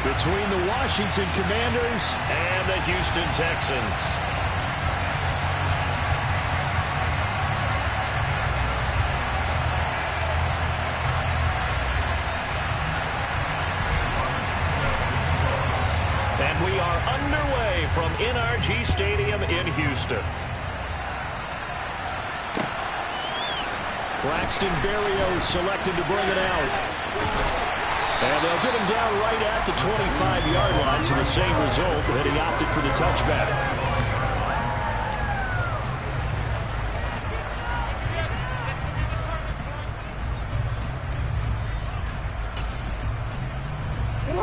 between the Washington Commanders and the Houston Texans. And we are underway from NRG Stadium in Houston. Braxton Berrios selected to bring it out. And they'll get him down right at the 25-yard line, so the same result, that he opted for the touchback.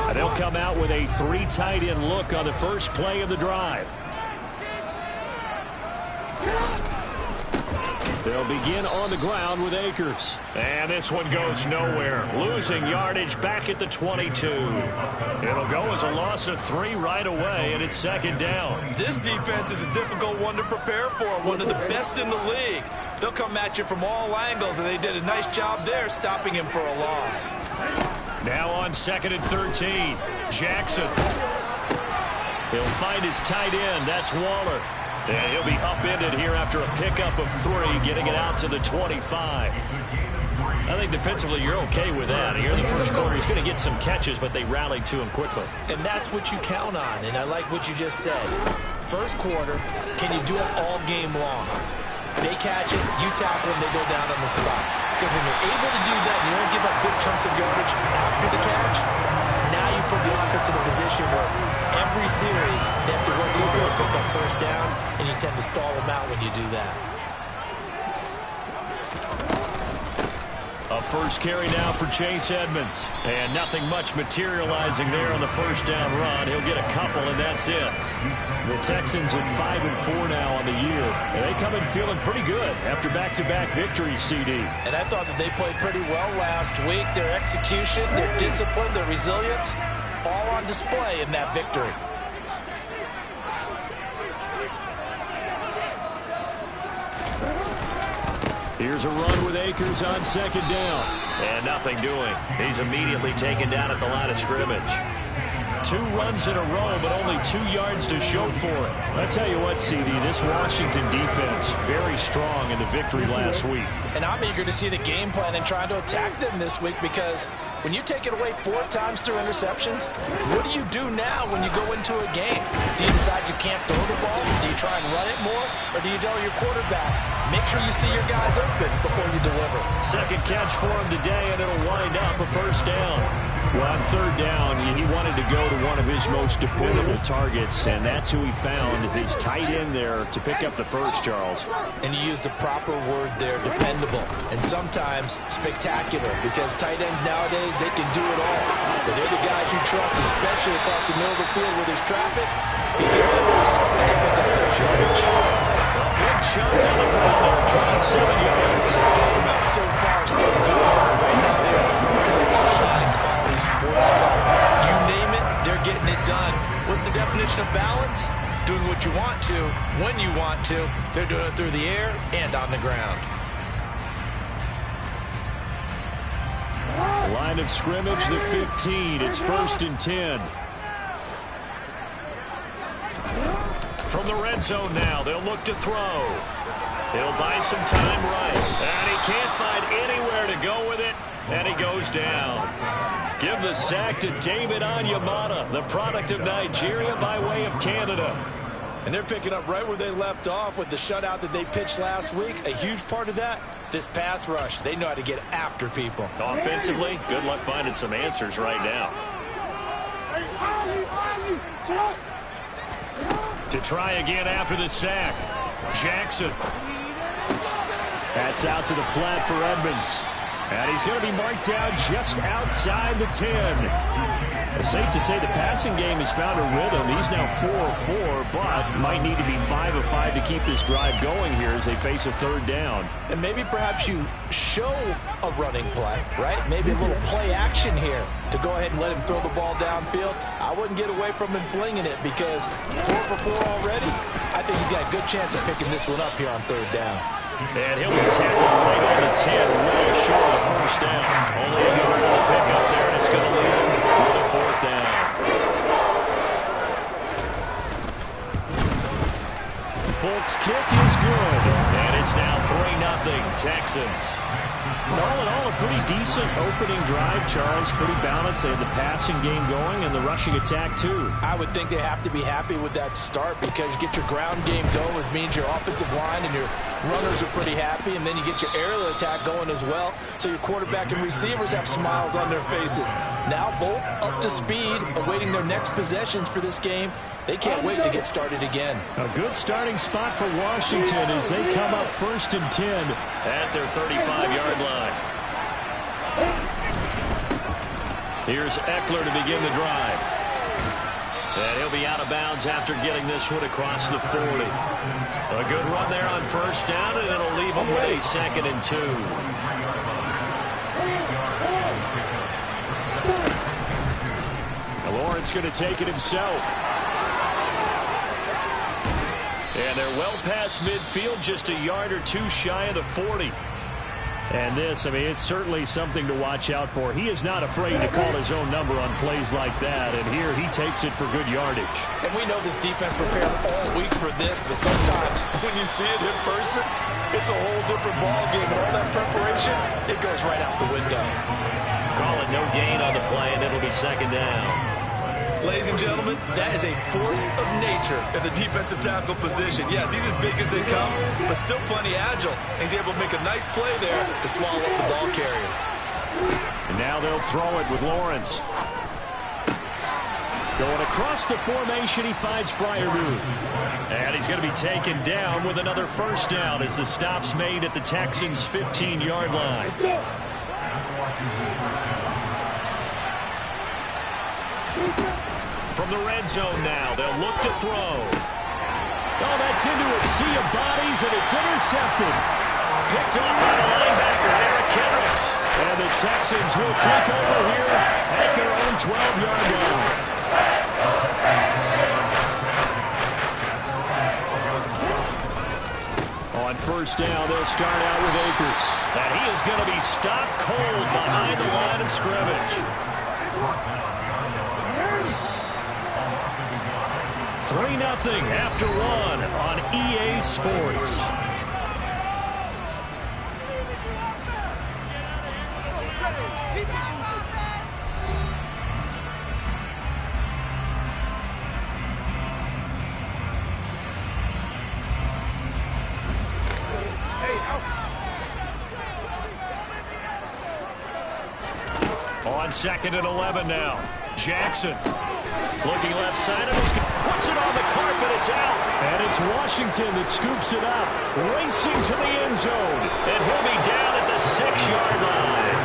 And they'll come out with a 3 tight end look on the first play of the drive. They'll begin on the ground with Akers. And this one goes nowhere. Losing yardage back at the 22. It'll go as a loss of 3 right away, and it's second down. This defense is a difficult one to prepare for, one of the best in the league. They'll come at you from all angles, and they did a nice job there stopping him for a loss. Now on 2nd and 13, Jackson. He'll find his tight end. That's Waller. And he'll be upended here after a pickup of 3, getting it out to the 25. I think defensively you're okay with that. Here in the first quarter, he's going to get some catches, but they rallied to him quickly. And that's what you count on, and I like what you just said. First quarter, can you do it all game long? They catch it, you tackle them, they go down on the spot. Because when you're able to do that, and you don't give up big chunks of yardage after the catch, now you put the offense in a position where every series they have to work hard to pick up first downs, and you tend to stall them out when you do that. A first carry now for Chase Edmonds. And nothing much materializing there on the first down run. He'll get a couple, and that's it. The Texans at 5-4 now on the year. And they come in feeling pretty good after back-to-back victories, CD. And I thought that they played pretty well last week. Their execution, their discipline, their resilience, all on display in that victory. Here's a run with Akers on 2nd down. And nothing doing. He's immediately taken down at the line of scrimmage. 2 runs in a row, but only 2 yards to show for it. I tell you what, CD, this Washington defense, very strong in the victory last week. And I'm eager to see the game plan and trying to attack them this week, because when you take it away 4 times through interceptions, what do you do now when you go into a game? Do you decide you can't throw the ball? Do you try and run it more? Or do you tell your quarterback, make sure you see your guys open before you deliver? Second catch for him today, and it'll wind up a first down. Well, on 3rd down, he wanted to go to one of his most dependable targets, and that's who he found, his tight end there, to pick up the first, Charles. And you use the proper word there, dependable, and sometimes spectacular, because tight ends nowadays, they can do it all. But they're the guys you trust, especially across the middle of the field where there's traffic. He delivers, and he puts up first yardage. A big chunk on the ground there, trying 7 yards. Talk about so far, so good. Right now, they are like a high-quality sports car. You name it, they're getting it done. What's the definition of balance? Doing what you want to, when you want to. They're doing it through the air and on the ground. Line of scrimmage, the 15. It's 1st and 10. From the red zone now, they'll look to throw. He'll buy some time right. And he can't find anywhere to go with it. And he goes down. Give the sack to David Onyemata, the product of Nigeria by way of Canada. And they're picking up right where they left off with the shutout that they pitched last week. A huge part of that, this pass rush. They know how to get after people. Offensively, good luck finding some answers right now. To try again after the sack. Jackson. That's out to the flat for Edmonds. And he's going to be marked down just outside the 10. It's safe to say the passing game has found a rhythm. He's now 4 of 4, but might need to be 5 of 5 to keep this drive going here as they face a 3rd down. And maybe perhaps you show a running play, right? Maybe a little play action here to go ahead and let him throw the ball downfield. I wouldn't get away from him flinging it, because 4 for 4 already, I think he's got a good chance of picking this one up here on 3rd down. And he'll be tackled right on the 10, well short of the first down. Only a yard on the pickup there, and it's going to lead him with a 4th down. Texans. All in all, a pretty decent opening drive, Charles. Pretty balanced. They had the passing game going and the rushing attack, too. I would think they have to be happy with that start because you get your ground game going, which means your offensive line and your runners are pretty happy, and then you get your aerial attack going as well, so your quarterback and receivers have smiles on their faces. Now both up to speed, awaiting their next possessions for this game. They can't wait to get started again. A good starting spot for Washington as they come up 1st and 10 at their 35-yard line. Here's Eckler to begin the drive. And he'll be out of bounds after getting this one across the 40. A good run there on 1st down, and it'll leave him with a 2nd and 2. Lawrence going to take it himself. And they're well past midfield, just a yard or two shy of the 40. And this, I mean, it's certainly something to watch out for. He is not afraid to call his own number on plays like that. And here he takes it for good yardage. And we know this defense prepared all week for this, but sometimes when you see it in person, it's a whole different ballgame. All that preparation, it goes right out the window. Call it no gain on the play, and it'll be 2nd down. Ladies and gentlemen, that is a force of nature in the defensive tackle position. Yes, he's as big as they come, but still plenty agile. He's able to make a nice play there to swallow up the ball carrier. And now they'll throw it with Lawrence. Going across the formation, he finds Freiermuth. And he's going to be taken down with another 1st down as the stop's made at the Texans' 15-yard line. From the red zone now, they'll look to throw. Oh, that's into a sea of bodies, and it's intercepted. Picked up by the linebacker, Eric Kendricks. And the Texans will take over here at their own 12-yard line. On 1st down, they'll start out with Akers. And he is going to be stopped cold behind the line of scrimmage. 3-0 after 1 on EA Sports. On 2nd and 11 now. Jackson looking left side of his, puts it on the carpet, it's out. And it's Washington that scoops it up, racing to the end zone. And he'll be down at the 6-yard line.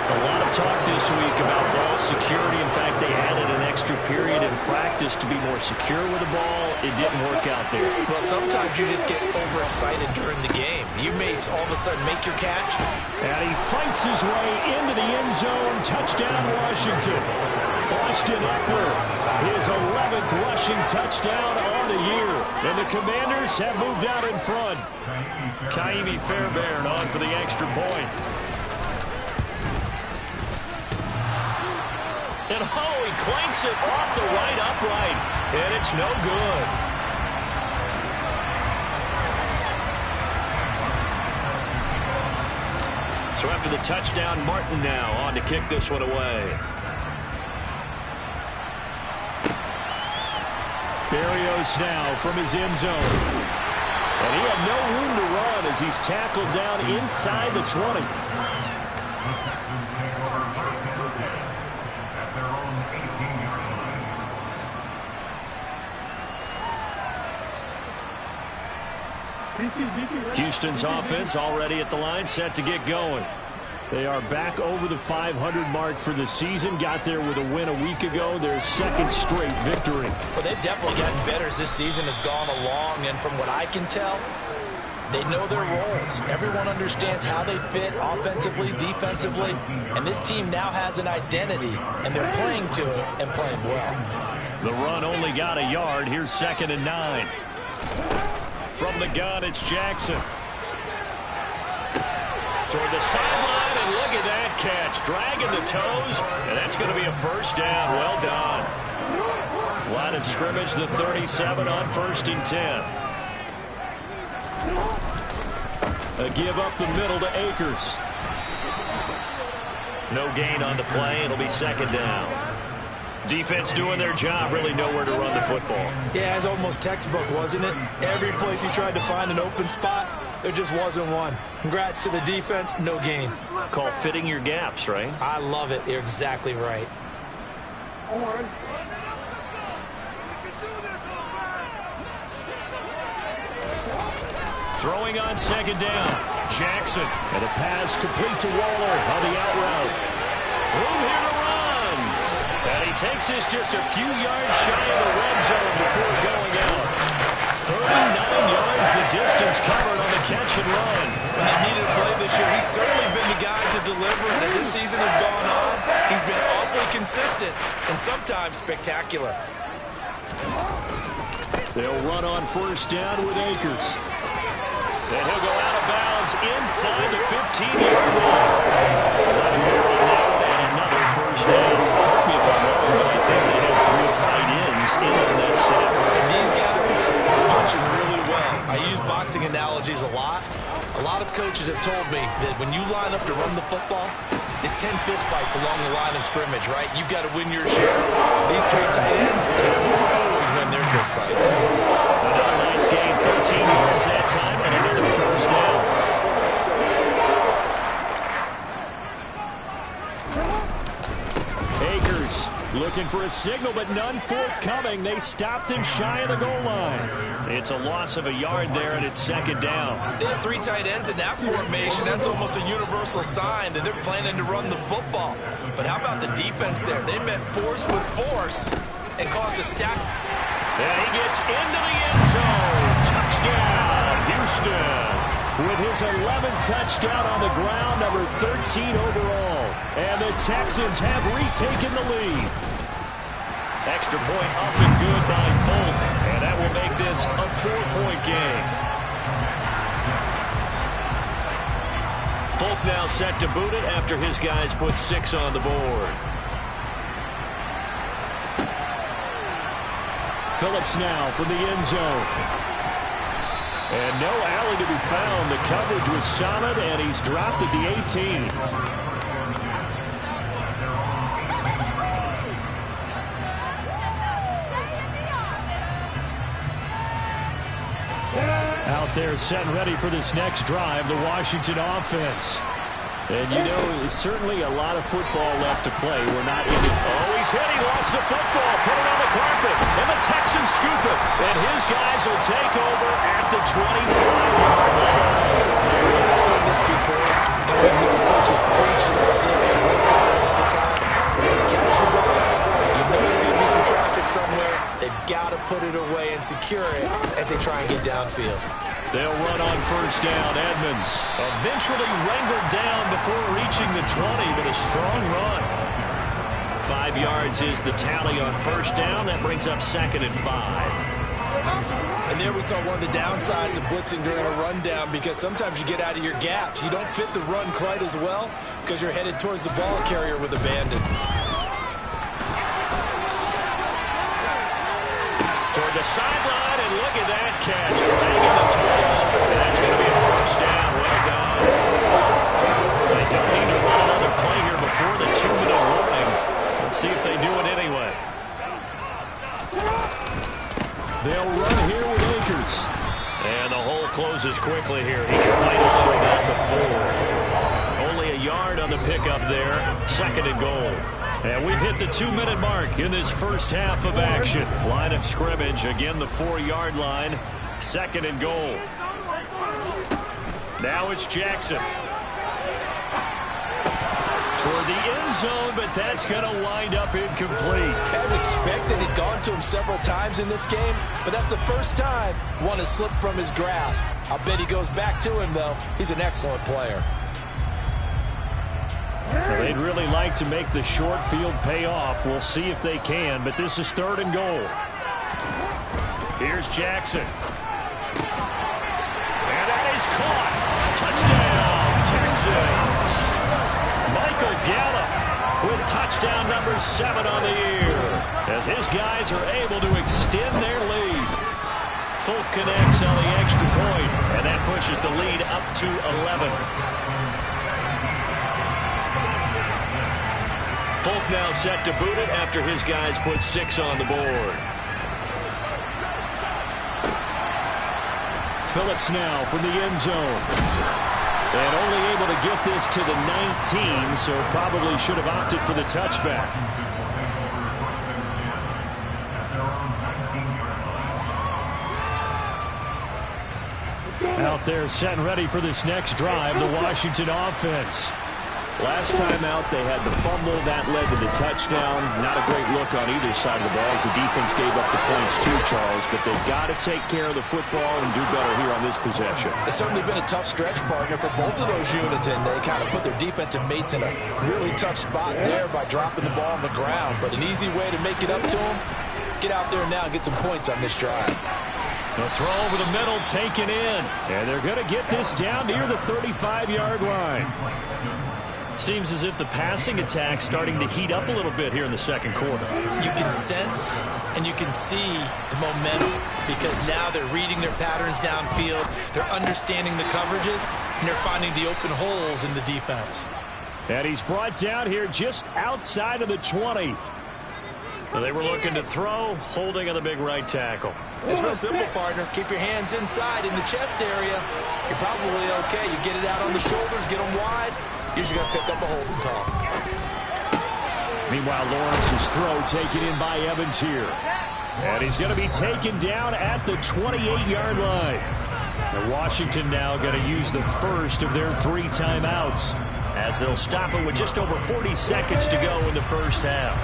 A lot of talk this week about ball security. In fact, they added an extra period in practice to be more secure with the ball. It didn't work out there. Well, sometimes you just get overexcited during the game. You may all of a sudden make your catch. And he fights his way into the end zone. Touchdown, Washington. Austin Eckler, his 11th rushing touchdown on the year. And the Commanders have moved out in front. Kaimi Fairbairn on for the extra point. And oh, he clanks it off the right upright. And it's no good. So after the touchdown, Martin now on to kick this one away. Berrios now from his end zone. And he had no room to run as he's tackled down inside the 20. Houston's offense already at the line, set to get going. They are back over the 500 mark for the season. Got there with a win a week ago. Their 2nd straight victory. Well, they've definitely gotten better as this season has gone along. And from what I can tell, they know their roles. Everyone understands how they fit offensively, defensively. And this team now has an identity, and they're playing to it and playing well. The run only got a yard. Here's 2nd and 9. From the gun, it's Jackson. Toward the sideline, and look at that catch. Dragging the toes, and that's going to be a 1st down. Well done. Line of scrimmage, the 37 on 1st and 10. A give up the middle to Akers. No gain on the play. It'll be second down. Defense doing their job, really nowhere to run the football. Yeah, it's almost textbook, wasn't it? Every place he tried to find an open spot, there just wasn't one. Congrats to the defense, no gain. Call fitting your gaps, right? I love it. You're exactly right. Throwing on second down. Jackson. And a pass complete to Waller on the out route. Room here to run. And he takes this just a few yards shy of the red zone before going out. 39 yards the distance covered on the catch and run. When he needed to play this year, he's certainly been the guy to deliver. And as this season has gone on, he's been awfully consistent and sometimes spectacular. They'll run on first down with Akers. And he'll go out of bounds inside the 15-yard line. Let him go on out and another first down. Correct me if I'm wrong, but I think they had 3 tight ends in on that set. And these guys are punching really well. I use boxing analogies a lot. A lot of coaches have told me that when you line up to run the football, it's 10 fistfights along the line of scrimmage, right? You've got to win your share. These 3 tight ends, they almost always win their fistfights. Another nice gain, 13 yards that time, and another first down. Akers looking for a signal, but none forthcoming. They stopped him shy of the goal line. It's a loss of a yard there, and it's second down. They have 3 tight ends in that formation. That's almost a universal sign that they're planning to run the football. But how about the defense there? They met force with force and caused a stack. And he gets into the end zone. Touchdown, Houston. With his 11th touchdown on the ground, number 13 overall. And the Texans have retaken the lead. Extra point up and good by Folk. And that will make this a 4-point game. Folk now set to boot it after his guys put 6 on the board. Phillips now from the end zone. And no alley to be found. The coverage was solid, and he's dropped at the 18. Out there set and ready for this next drive, the Washington offense. And, you know, certainly a lot of football left to play. We're not even... Oh, he's hit. He lost the football. Put it on the carpet. And the Texans scoop it. And his guys will take over at the 25-yard line. I've seen this before. And we know coaches preach like this and work on it all the time. Catch the ball. You know there's going to be some traffic somewhere. They've got to put it away and secure it as they try and get downfield. They'll run on first down. Edmonds eventually wrangled down before reaching the 20, but a strong run. 5 yards is the tally on first down. That brings up 2nd and 5. And there we saw one of the downsides of blitzing during a rundown, because sometimes you get out of your gaps. You don't fit the run quite as well because you're headed towards the ball carrier with abandon. Toward the sideline, and look at that catch. Dragging the toes. And that's going to be a first down. Well done. They don't need to run another play here before the 2-minute warning. Let's see if they do it anyway. They'll run here with Akers. And the hole closes quickly here. He can fight all the way back to 4. Only a yard on the pickup there. 2nd and goal. And we've hit the 2-minute mark in this first half of action. Line of scrimmage, again the 4-yard line. 2nd and goal. Now it's Jackson. Toward the end zone, but that's going to wind up incomplete. As expected, he's gone to him several times in this game, but that's the first time one has slipped from his grasp. I'll bet he goes back to him, though. He's an excellent player. Well, they'd really like to make the short field pay off. We'll see if they can, but this is 3rd and goal. Here's Jackson. And that is caught. Touchdown, Texans. Michael Gallup with touchdown number 7 on the year, as his guys are able to extend their lead. Folk connects on the extra point, and that pushes the lead up to 11. Folk now set to boot it after his guys put 6 on the board. Phillips now from the end zone. And only able to get this to the 19, so probably should have opted for the touchback. Out there set and ready for this next drive, the Washington offense. Last time out, they had the fumble. That led to the touchdown. Not a great look on either side of the ball as the defense gave up the points too, Charles. But they've got to take care of the football and do better here on this possession. It's certainly been a tough stretch, partner, for both of those units, and they kind of put their defensive mates in a really tough spot there by dropping the ball on the ground. But an easy way to make it up to them, get out there now and get some points on this drive. The throw over the middle taken in. And they're going to get this down near the 35-yard line. Seems as if the passing attack's starting to heat up a little bit here in the second quarter. You can sense and you can see the momentum because now they're reading their patterns downfield, they're understanding the coverages, and they're finding the open holes in the defense. And he's brought down here just outside of the 20. So they were looking to throw, holding on the big right tackle. It's real simple, partner. Keep your hands inside in the chest area. You're probably okay. You get it out on the shoulders, get them wide. Usually going to pick up a holding call. Meanwhile, Lawrence's throw taken in by Evans here. And he's going to be taken down at the 28-yard line. And Washington now going to use the first of their 3 timeouts as they'll stop it with just over 40 seconds to go in the first half.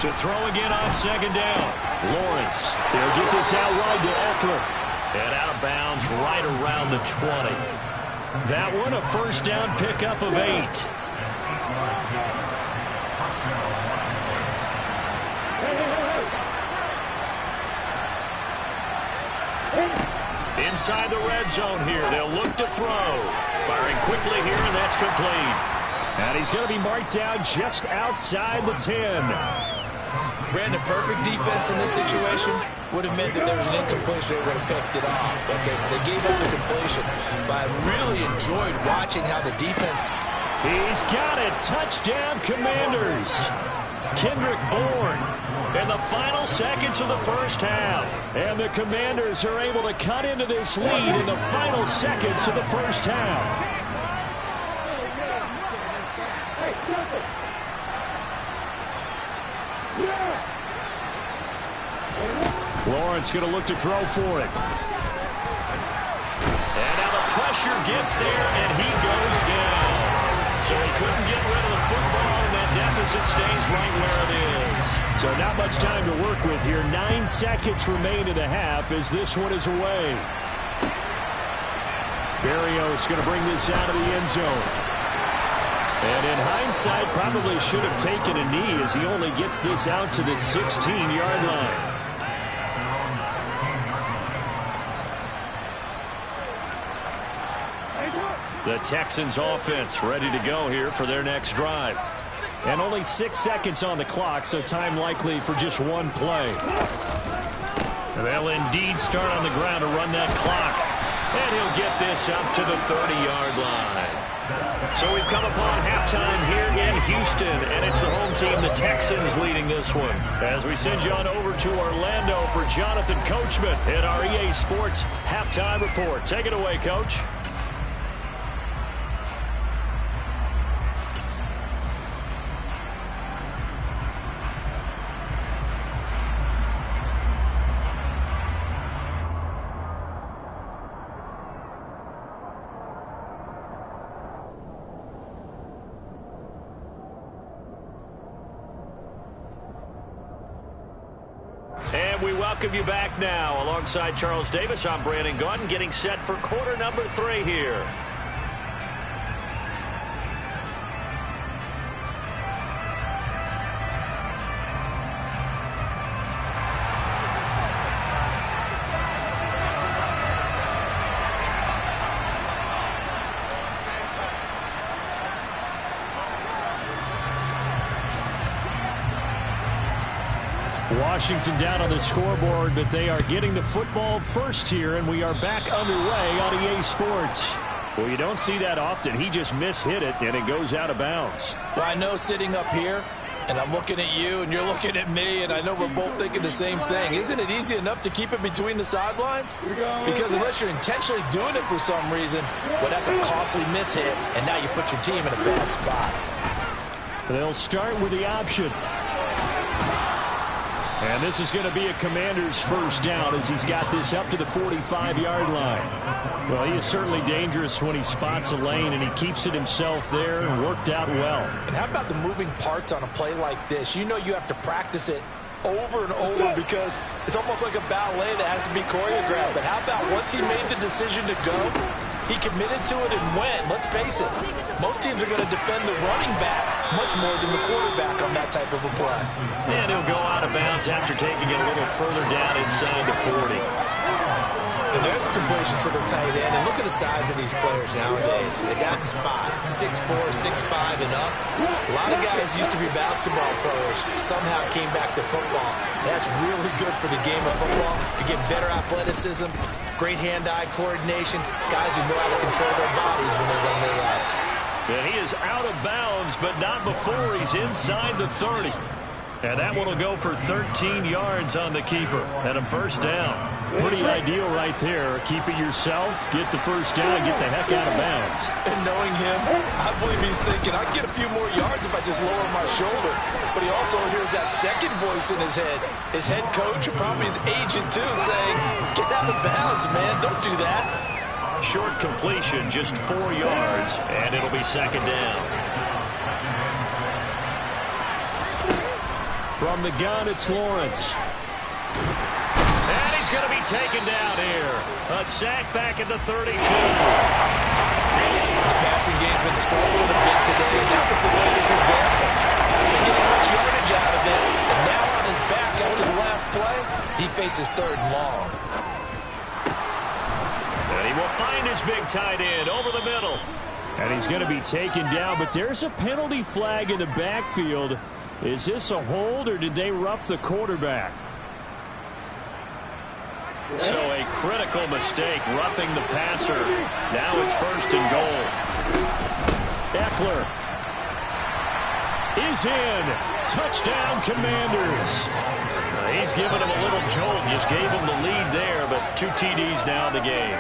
To throw again on second down. Lawrence, they'll get this out wide to Eckler. And out of bounds right around the 20. That one a first down pickup of 8. Inside the red zone here. They'll look to throw. Firing quickly here, and that's complete. And he's going to be marked down just outside the 10. Brandon, perfect defense in this situation would have meant that there was an incompletion. They would have picked it off. Okay, so they gave up the completion. But I really enjoyed watching how the defense... He's got it. Touchdown, Commanders. Kendrick Bourne in the final seconds of the first half. And the Commanders are able to cut into this lead in the final seconds of the first half. Lawrence going to look to throw for it. And now the pressure gets there, and he goes down. So he couldn't get rid of the football, and that deficit stays right where it is. So not much time to work with here. 9 seconds remain in the half as this one is away. Berrios going to bring this out of the end zone. And in hindsight, probably should have taken a knee as he only gets this out to the 16-yard line. The Texans offense ready to go here for their next drive. And only 6 seconds on the clock, so time likely for just one play. They'll indeed start on the ground to run that clock. And he'll get this up to the 30-yard line. So we've come upon halftime here in Houston, and it's the home team, the Texans, leading this one. As we send you on over to Orlando for Jonathan Coachman in our EA Sports Halftime Report. Take it away, Coach. And we welcome you back now. Alongside Charles Davis, I'm Brandon Gaudin, getting set for quarter number 3 here. Washington down on the scoreboard, but they are getting the football first here, and we are back underway on EA Sports. Well, you don't see that often. He just mishit it, and it goes out of bounds. Well, I know sitting up here, and I'm looking at you, and you're looking at me, and I know we're both thinking the same thing. Isn't it easy enough to keep it between the sidelines? Because unless you're intentionally doing it for some reason, well, that's a costly mishit, and now you put your team in a bad spot. They'll start with the option. And this is going to be a Commander's first down as he's got this up to the 45-yard line. Well, he is certainly dangerous when he spots a lane, and he keeps it himself there and worked out well. And how about the moving parts on a play like this? You know you have to practice it over and over because it's almost like a ballet that has to be choreographed. But how about once he made the decision to go, he committed to it and went. Let's face it, most teams are going to defend the running back much more than the quarterback on that type of a play. And he'll go out of bounds after taking it a little further down inside the 40. And there's a completion to the tight end. And look at the size of these players nowadays. They got spot 6'4", 6'5", and up. A lot of guys used to be basketball players, somehow came back to football. That's really good for the game of football. You get better athleticism, great hand-eye coordination, guys who know how to control their bodies when they run their routes. And he is out of bounds, but not before he's inside the 30. And that one will go for 13 yards on the keeper and a first down. Pretty ideal right there. Keep it yourself, get the first down, and get the heck out of bounds. And knowing him, I believe he's thinking, I can get a few more yards if I just lower my shoulder. But he also hears that second voice in his head. His head coach, or probably his agent too, saying, get out of bounds, man, don't do that. Short completion, just 4 yards, and it'll be second down. From the gun, it's Lawrence. And he's going to be taken down here. A sack back at the 32. The passing game's been struggling a bit today, and that was the latest example. Been getting much yardage out of it, and now on his back after the last play, he faces third and long. And he will find his big tight end over the middle. And he's going to be taken down, but there's a penalty flag in the backfield. Is this a hold, or did they rough the quarterback? So a critical mistake, roughing the passer. Now it's first and goal. Eckler is in. Touchdown, Commanders. He's given him a little jolt, just gave him the lead there, but 2 TDs now in the game.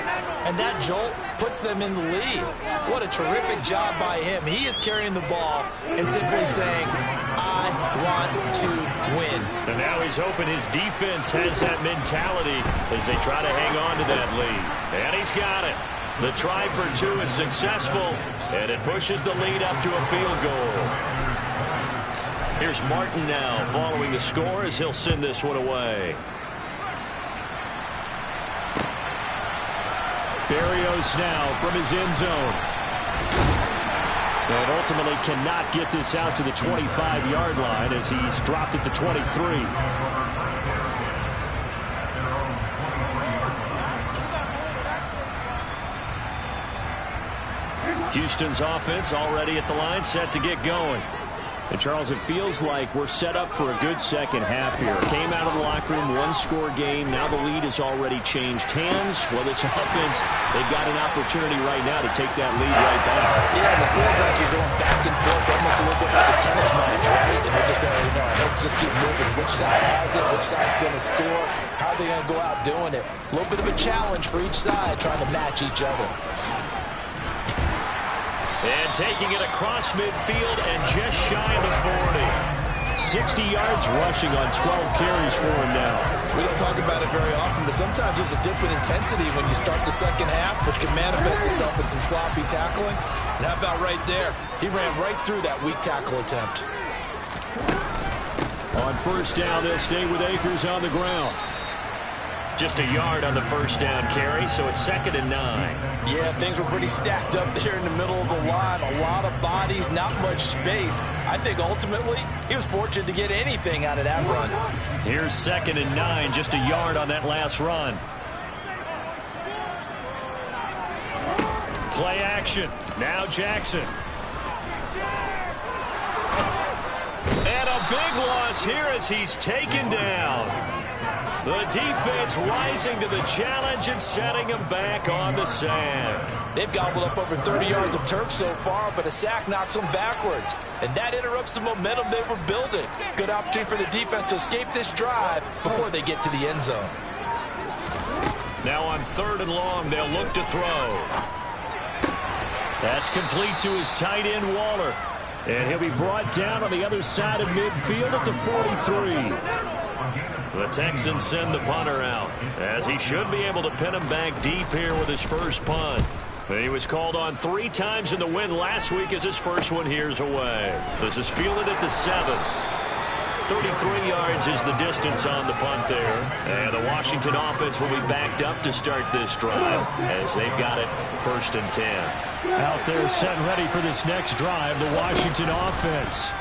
And that jolt puts them in the lead. What a terrific job by him. He is carrying the ball and simply saying, I want to win. And now he's hoping his defense has that mentality as they try to hang on to that lead. And he's got it. The try for 2 is successful, and it pushes the lead up to a field goal. Here's Martin now following the score as he'll send this one away. Berrios now from his end zone. And ultimately cannot get this out to the 25-yard line as he's dropped it to 23. Houston's offense already at the line, set to get going. And, Charles, it feels like we're set up for a good second half here. Came out of the locker room, 1-score game. Now the lead has already changed hands. Well, this offense, they've got an opportunity right now to take that lead right back. Yeah, and it feels like you're going back and forth, almost a little bit like a tennis match, right? And we're just saying, let's just keep moving. Which side has it? Which side's going to score? How are they going to go out doing it? A little bit of a challenge for each side, trying to match each other. And taking it across midfield and just shy of the 40. 60 yards rushing on 12 carries for him now. We don't talk about it very often, but sometimes there's a dip in intensity when you start the second half, which can manifest itself in some sloppy tackling. And how about right there? He ran right through that weak tackle attempt. On first down, they'll stay with Akers on the ground. Just a yard on the first down carry, so it's 2nd and 9. Yeah, things were pretty stacked up there in the middle of the line. A lot of bodies, not much space. I think ultimately he was fortunate to get anything out of that run. Here's 2nd and 9, just a yard on that last run. Play action. Now Jackson. And a big one across here as he's taken down. The defense rising to the challenge and setting him back on the sack. They've gobbled up over 30 yards of turf so far, but a sack knocks them backwards. And that interrupts the momentum they were building. Good opportunity for the defense to escape this drive before they get to the end zone. Now on 3rd and long, they'll look to throw. That's complete to his tight end, Waller. And he'll be brought down on the other side of midfield at the 43. The Texans send the punter out, as he should be able to pin him back deep here with his first punt. He was called on 3 times in the win last week as his first one here's away. This is fielded at the 7. 33 yards is the distance on the punt there. And the Washington offense will be backed up to start this drive as they've got it 1st and 10. Out there set and ready for this next drive, the Washington offense.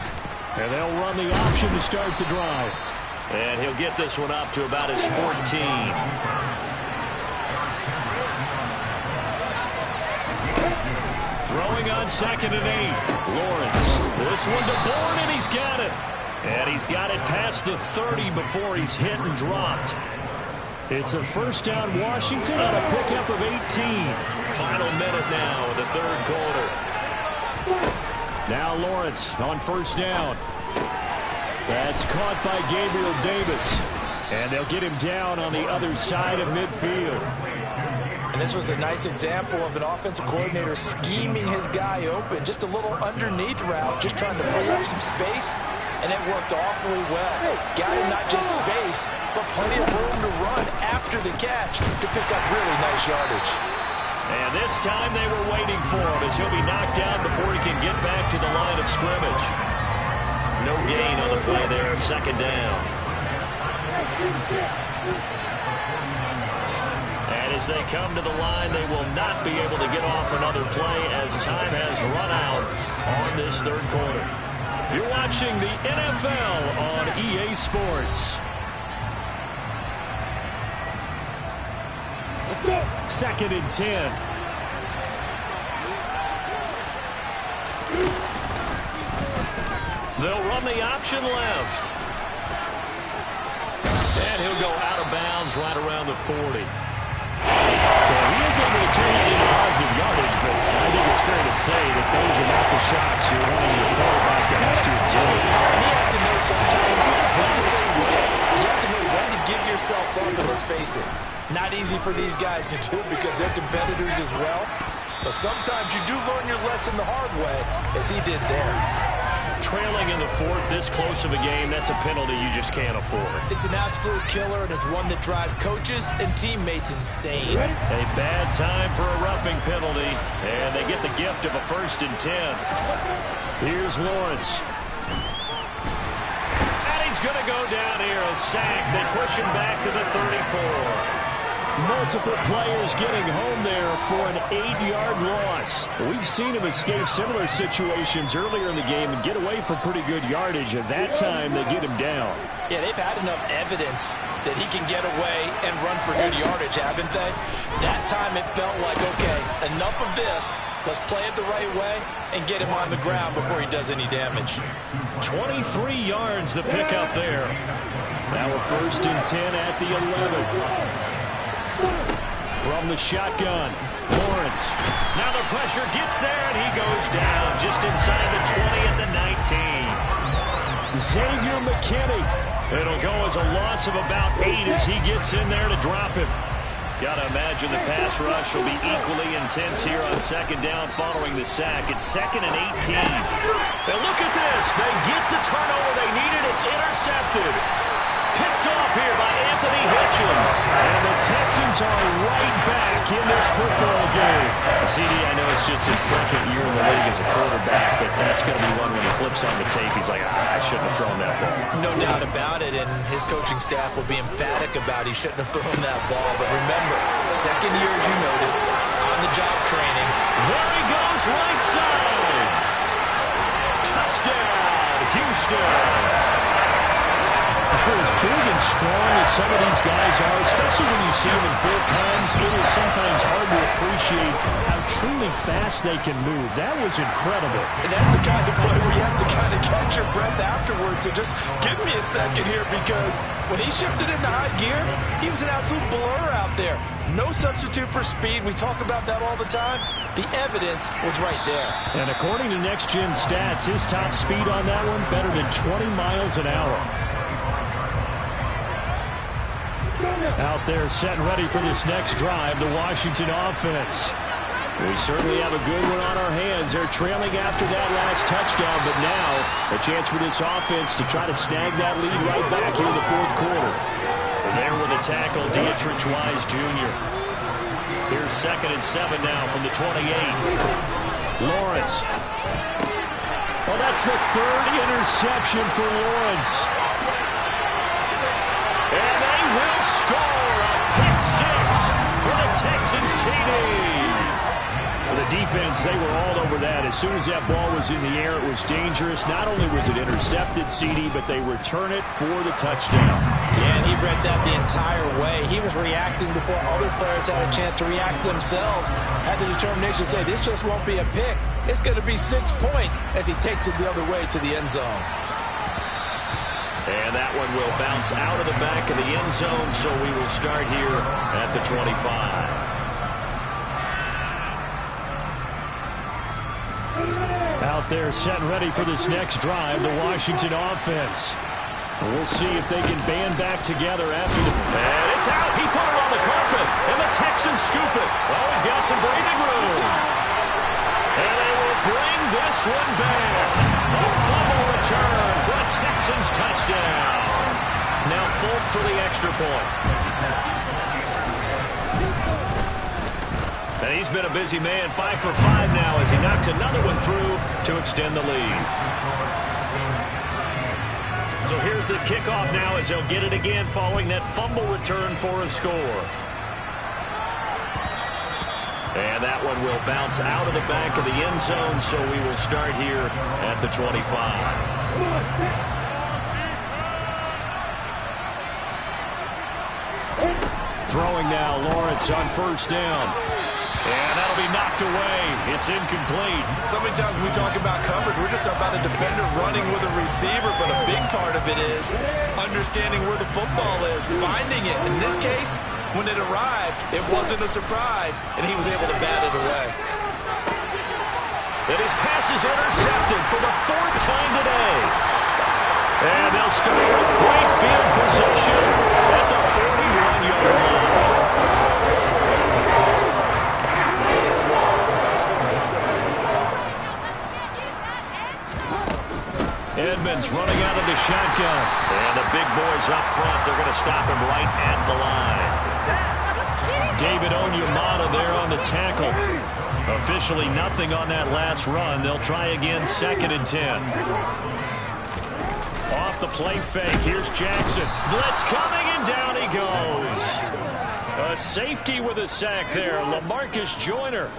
And they'll run the option to start the drive. And he'll get this one up to about his 14. Throwing on 2nd and 8. Lawrence. This one to Bourne, and he's got it. And he's got it past the 30 before he's hit and dropped. It's a first down Washington on a pickup of 18. Final minute now in the 3rd quarter. Now Lawrence on 1st down. That's caught by Gabriel Davis. And they'll get him down on the other side of midfield. And this was a nice example of an offensive coordinator scheming his guy open. Just a little underneath route, just trying to free up some space. And it worked awfully well. Got him not just space, but plenty of room to run after the catch to pick up really nice yardage. And this time they were waiting for him as he'll be knocked down before he can get back to the line of scrimmage. No gain on the play there, 2nd down. And as they come to the line, they will not be able to get off another play as time has run out on this 3rd quarter. You're watching the NFL on EA Sports. 2nd and 10. They'll run the option left. And he'll go out of bounds right around the 40. So he is able to turn that into positive yardage, but I think it's fair to say that those are not the shots you're wanting your quarterback to have to absorb. And he has to know sometimes when to say when. You have to know when to give yourself up, and let's face it, not easy for these guys to do because they're competitors as well. But sometimes you do learn your lesson the hard way, as he did there. Trailing in the 4th, this close of a game, that's a penalty you just can't afford. It's an absolute killer, and it's one that drives coaches and teammates insane. A bad time for a roughing penalty, and they get the gift of a 1st and 10. Here's Lawrence. And he's going to go down here, a sack. They push him back to the 34. Multiple players getting home there for an 8-yard loss. We've seen him escape similar situations earlier in the game and get away from pretty good yardage. At that time, they get him down. Yeah, they've had enough evidence that he can get away and run for good yardage, haven't they? That time it felt like, okay, enough of this. Let's play it the right way and get him on the ground before he does any damage. 23 yards the pickup there. Now a 1st and 10 at the 11. From the shotgun, Lawrence. Now the pressure gets there, and he goes down just inside the 20 at the 19. Xavier McKinney. It'll go as a loss of about 8 as he gets in there to drop him. Got to imagine the pass rush will be equally intense here on 2nd down following the sack. It's 2nd and 18. And look at this. They get the turnover they needed. It's intercepted. Picked off here by Anthony Hitchens. And the Texans are right back in this football game. CD, I know it's just his 2nd year in the league as a quarterback, but that's going to be one when he flips on the tape. He's like, I shouldn't have thrown that ball. No doubt about it, and his coaching staff will be emphatic about he shouldn't have thrown that ball. But remember, 2nd year, as you noted, on-the-job training. There he goes, right side. Touchdown, Houston. For as big and strong as some of these guys are, especially when you see them in full pads, it is sometimes hard to appreciate how truly fast they can move. That was incredible. And that's the kind of play where you have to kind of catch your breath afterwards Robert to just give me a second here, because when he shifted into high gear, he was an absolute blur out there. No substitute for speed. We talk about that all the time. The evidence was right there. And according to Next Gen Stats, his top speed on that one, better than 20 miles an hour. Out there set and ready for this next drive, the Washington offense. We certainly have a good one on our hands. They're trailing after that last touchdown, but now a chance for this offense to try to snag that lead right back here in the fourth quarter. There with a tackle, Dietrich Wise Jr. Here's 2nd and 7 now from the 28. Lawrence. Well, that's the 3rd interception for Lawrence. And they will score a pick 6 for the Texans TD. The defense, they were all over that. As soon as that ball was in the air, it was dangerous. Not only was it intercepted, CD, but they return it for the touchdown. Yeah, and he read that the entire way. He was reacting before other players had a chance to react themselves. Had the determination to say, this just won't be a pick. It's going to be 6 points as he takes it the other way to the end zone. And that one will bounce out of the back of the end zone, so we will start here at the 25. Out there set and ready for this next drive, the Washington offense. We'll see if they can band back together after the... And it's out. He put it on the carpet, and the Texans scoop it. Oh, he's got some breathing room. And they will bring this one back. A fumble return for a Texans touchdown. Now Folk for the extra point. And he's been a busy man, 5 for 5 now as he knocks another one through to extend the lead. So here's the kickoff now as they'll get it again following that fumble return for a score. And that one will bounce out of the back of the end zone, so we will start here at the 25. Throwing now, Lawrence on 1st down. And that'll be knocked away. It's incomplete. So many times when we talk about coverage, we're just about a defender running with a receiver, but a big part of it is understanding where the football is, finding it. In this case, when it arrived, it wasn't a surprise, and he was able to bat it away. And his pass is intercepted for the 4th time today. And they'll start with great field position at the 41-yard line. Edmonds running out of the shotgun. And the big boys up front, they're going to stop him right at the line. David Onyemata there on the tackle. Officially nothing on that last run. They'll try again, 2nd and 10. Off the play fake, here's Jackson. Blitz coming, and down he goes. A safety with a sack there, LaMarcus Joyner.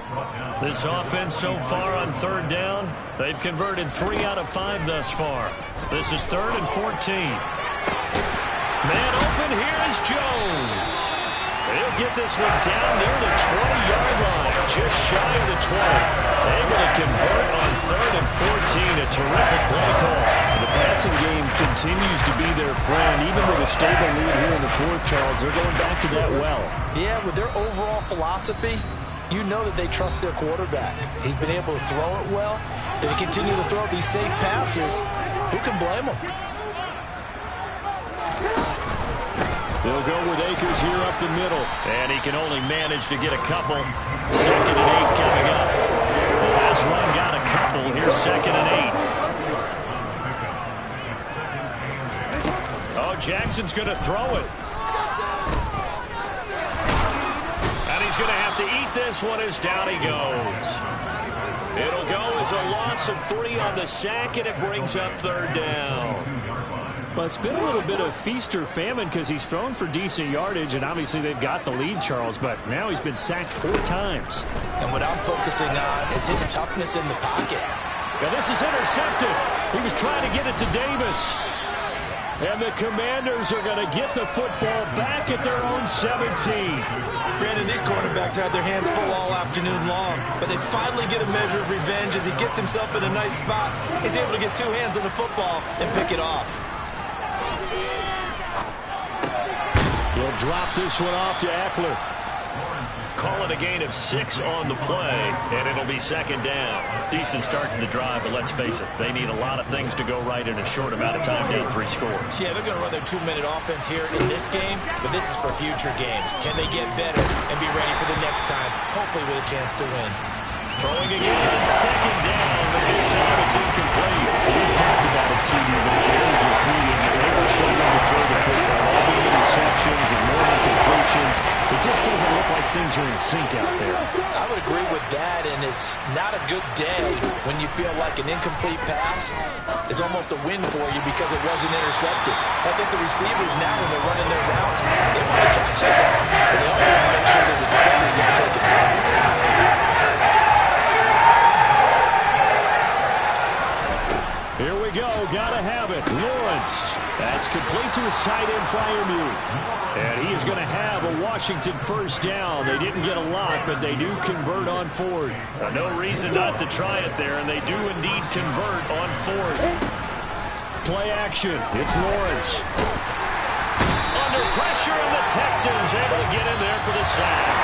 This offense so far on 3rd down, they've converted 3 out of 5 thus far. This is 3rd and 14. Man open, here is Jones. He'll get this one down near the 20-yard line, just shy of the 20. Able to convert on 3rd and 14, a terrific play call. The passing game continues to be their friend. Even with a stable lead here in the 4th, Charles, they're going back to that well. Yeah, with their overall philosophy, you know that they trust their quarterback. He's been able to throw it well. They continue to throw these safe passes. Who can blame them? They'll go with Akers here up the middle. And he can only manage to get a couple. 2nd and 8 coming up. The last run got a couple. Here's 2nd and 8. Oh, Jackson's going to throw it. And he's going to have to eat this one as down he goes. It'll go as a loss of 3 on the sack, and it brings up 3rd down. Well, it's been a little bit of feast or famine because he's thrown for decent yardage, and obviously they've got the lead, Charles, but now he's been sacked 4 times. And what I'm focusing on is his toughness in the pocket. Now this is intercepted. He was trying to get it to Davis. And the Commanders are going to get the football back at their own 17. Brandon, these quarterbacks had their hands full all afternoon long, but they finally get a measure of revenge as he gets himself in a nice spot. He's able to get two hands on the football and pick it off. He'll drop this one off to Eckler. Call it a gain of 6 on the play, and it'll be second down. Decent start to the drive, but let's face it, they need a lot of things to go right in a short amount of time, down 3 scores. Yeah, they're going to run their 2-minute offense here in this game, but this is for future games. Can they get better and be ready for the next time, hopefully with a chance to win? Throwing again on second down, but this time it's incomplete. We've talked about it, CD, but it bears repeating. They are struggling to throw the football. All the interceptions and more incompletions. It just doesn't look like things are in sync out there. I would agree with that, and it's not a good day when you feel like an incomplete pass is almost a win for you because it wasn't intercepted. I think the receivers now, when they're running their routes, they want to catch the ball, but they also want to make sure that the defenders don't take it away. Here we go. Gotta have it. Lawrence. That's complete to his tight end, Freiermuth. And he is going to have a Washington first down. They didn't get a lot, but they do convert on fourth. No reason not to try it there, and they do indeed convert on fourth. Play action. It's Lawrence. Under pressure, and the Texans able to get in there for the sack.